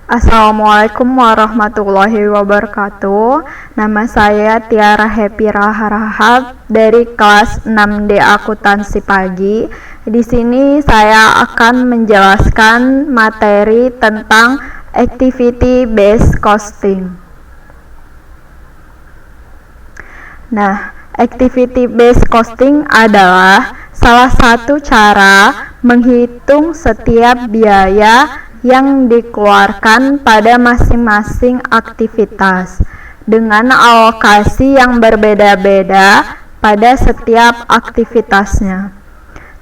Assalamualaikum warahmatullahi wabarakatuh. Nama saya Tiara Happy Rahab dari kelas 6D Akuntansi Pagi. Di sini saya akan menjelaskan materi tentang activity based costing. Nah, activity based costing adalah salah satu cara menghitung setiap biaya yang dikeluarkan pada masing-masing aktivitas dengan alokasi yang berbeda-beda pada setiap aktivitasnya.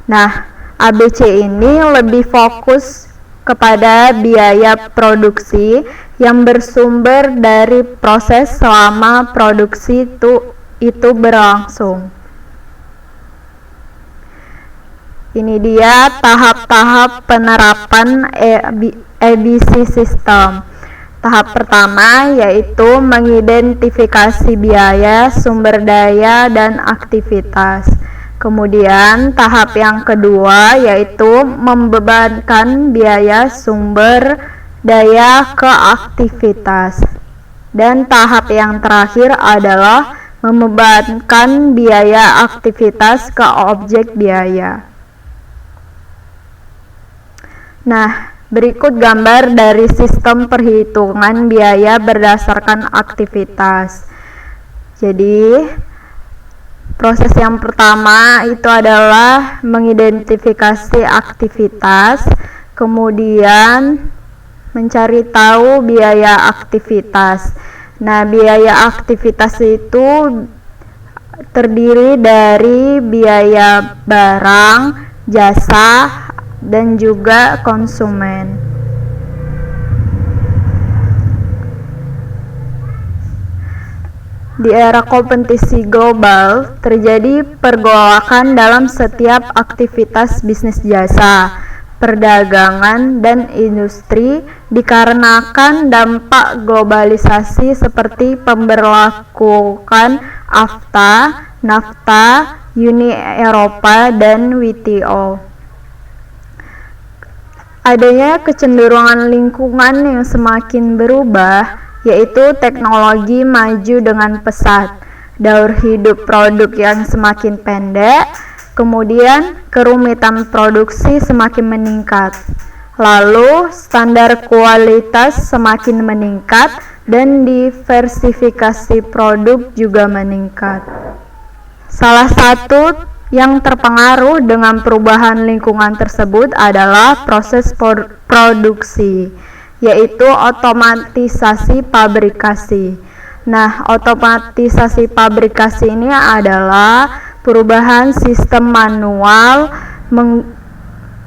Nah, ABC ini lebih fokus kepada biaya produksi yang bersumber dari proses selama produksi itu berlangsung. Ini dia tahap-tahap penerapan ABC System. Tahap pertama yaitu mengidentifikasi biaya, sumber daya, dan aktivitas. Kemudian tahap yang kedua yaitu membebankan biaya sumber daya ke aktivitas. Dan tahap yang terakhir adalah membebankan biaya aktivitas ke objek biaya. Nah, berikut gambar dari sistem perhitungan biaya berdasarkan aktivitas. Jadi, proses yang pertama itu adalah mengidentifikasi aktivitas, kemudian mencari tahu biaya aktivitas. Nah, biaya aktivitas itu terdiri dari biaya barang, jasa, dan juga konsumen. Di era kompetisi global, terjadi pergolakan dalam setiap aktivitas bisnis jasa, perdagangan, dan industri dikarenakan dampak globalisasi seperti pemberlakuan NAFTA, Uni Eropa, dan WTO. Adanya kecenderungan lingkungan yang semakin berubah, yaitu teknologi maju dengan pesat, daur hidup produk yang semakin pendek, kemudian kerumitan produksi semakin meningkat, lalu standar kualitas semakin meningkat, dan diversifikasi produk juga meningkat. Salah satu yang terpengaruh dengan perubahan lingkungan tersebut adalah proses produksi, yaitu otomatisasi pabrikasi. Nah, otomatisasi pabrikasi ini adalah perubahan sistem manual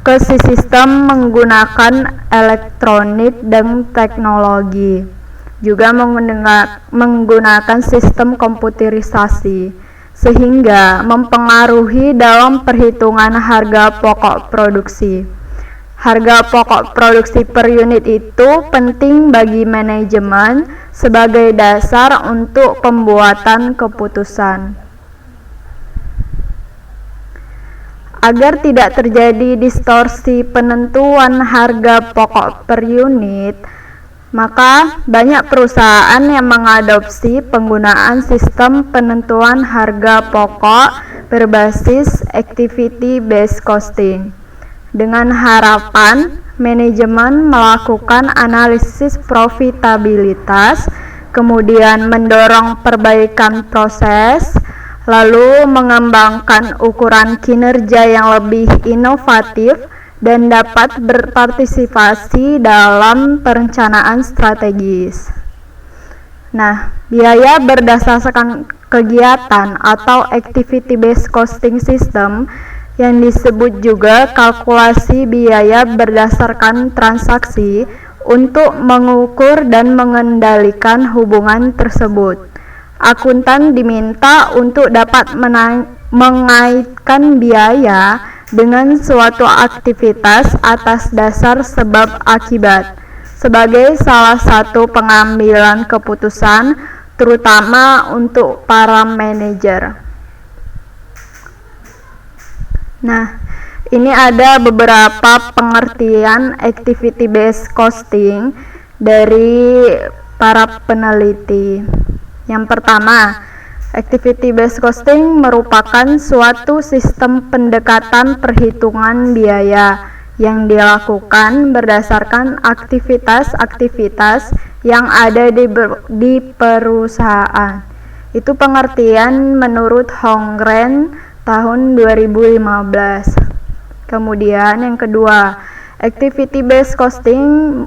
ke sistem menggunakan elektronik dan teknologi, juga menggunakan sistem komputerisasi, sehingga mempengaruhi dalam perhitungan harga pokok produksi. Harga pokok produksi per unit itu penting bagi manajemen sebagai dasar untuk pembuatan keputusan. Agar tidak terjadi distorsi penentuan harga pokok per unit, maka banyak perusahaan yang mengadopsi penggunaan sistem penentuan harga pokok berbasis activity based costing dengan harapan manajemen melakukan analisis profitabilitas, kemudian mendorong perbaikan proses, lalu mengembangkan ukuran kinerja yang lebih inovatif dan dapat berpartisipasi dalam perencanaan strategis. Nah, biaya berdasarkan kegiatan atau activity based costing system yang disebut juga kalkulasi biaya berdasarkan transaksi untuk mengukur dan mengendalikan hubungan tersebut. Akuntan diminta untuk dapat mengaitkan biaya dengan suatu aktivitas atas dasar sebab akibat sebagai salah satu pengambilan keputusan, terutama untuk para manajer. Nah, ini ada beberapa pengertian activity based costing dari para peneliti. Yang pertama, activity based costing merupakan suatu sistem pendekatan perhitungan biaya yang dilakukan berdasarkan aktivitas-aktivitas yang ada di perusahaan. Itu pengertian menurut Hongren tahun 2015. Kemudian yang kedua, activity based costing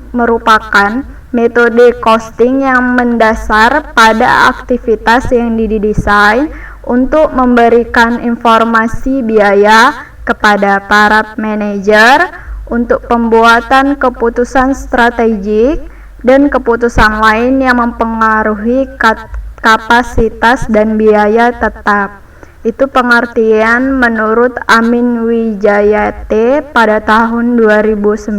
merupakan metode costing yang mendasar pada aktivitas yang didesain untuk memberikan informasi biaya kepada para manajer untuk pembuatan keputusan strategik dan keputusan lain yang mempengaruhi kapasitas dan biaya tetap. Itu pengertian menurut Amin Wijayate pada tahun 2009.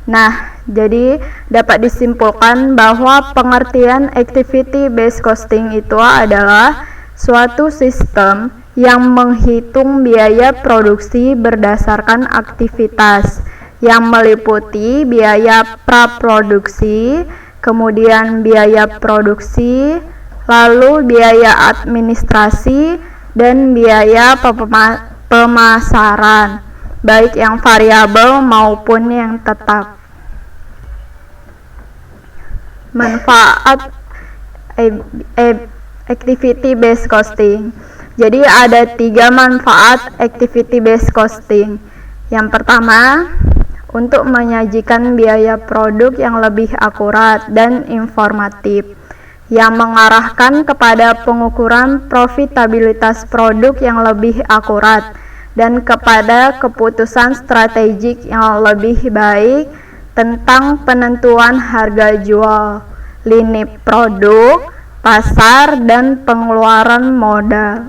Nah, jadi dapat disimpulkan bahwa pengertian activity based costing itu adalah suatu sistem yang menghitung biaya produksi berdasarkan aktivitas yang meliputi biaya praproduksi, kemudian biaya produksi, lalu biaya administrasi, dan biaya pemasaran, baik yang variabel maupun yang tetap. Manfaat activity based costing. Jadi ada 3 manfaat activity based costing. Yang pertama, untuk menyajikan biaya produk yang lebih akurat dan informatif, yang mengarahkan kepada pengukuran profitabilitas produk yang lebih akurat dan kepada keputusan strategik yang lebih baik tentang penentuan harga jual, lini produk, pasar, dan pengeluaran modal.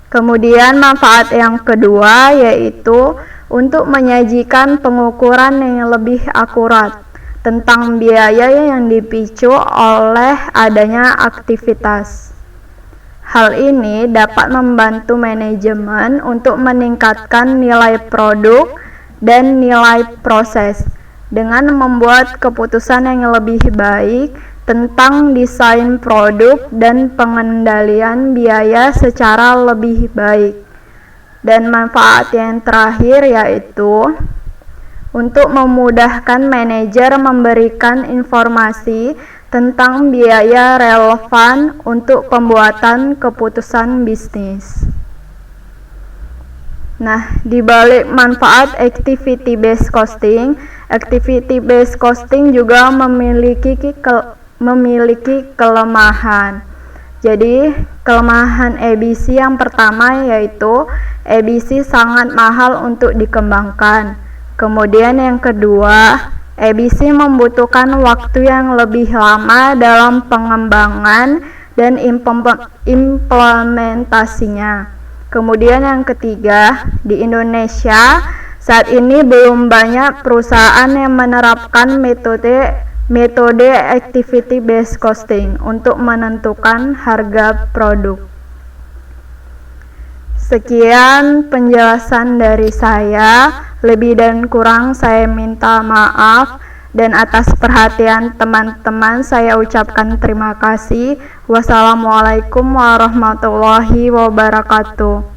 Kemudian manfaat yang kedua yaitu untuk menyajikan pengukuran yang lebih akurat tentang biaya yang dipicu oleh adanya aktivitas. Hal ini dapat membantu manajemen untuk meningkatkan nilai produk dan nilai proses dengan membuat keputusan yang lebih baik tentang desain produk dan pengendalian biaya secara lebih baik. Dan manfaat yang terakhir yaitu untuk memudahkan manajer memberikan informasi tentang biaya relevan untuk pembuatan keputusan bisnis. Nah, di balik manfaat activity based costing juga memiliki kelemahan. Jadi, kelemahan ABC yang pertama yaitu ABC sangat mahal untuk dikembangkan. Kemudian yang kedua, ABC membutuhkan waktu yang lebih lama dalam pengembangan dan implementasinya. Kemudian yang ketiga, di Indonesia saat ini belum banyak perusahaan yang menerapkan metode activity based costing untuk menentukan harga produk. Sekian penjelasan dari saya, lebih dan kurang saya minta maaf, dan atas perhatian teman-teman saya ucapkan terima kasih. Wassalamualaikum warahmatullahi wabarakatuh.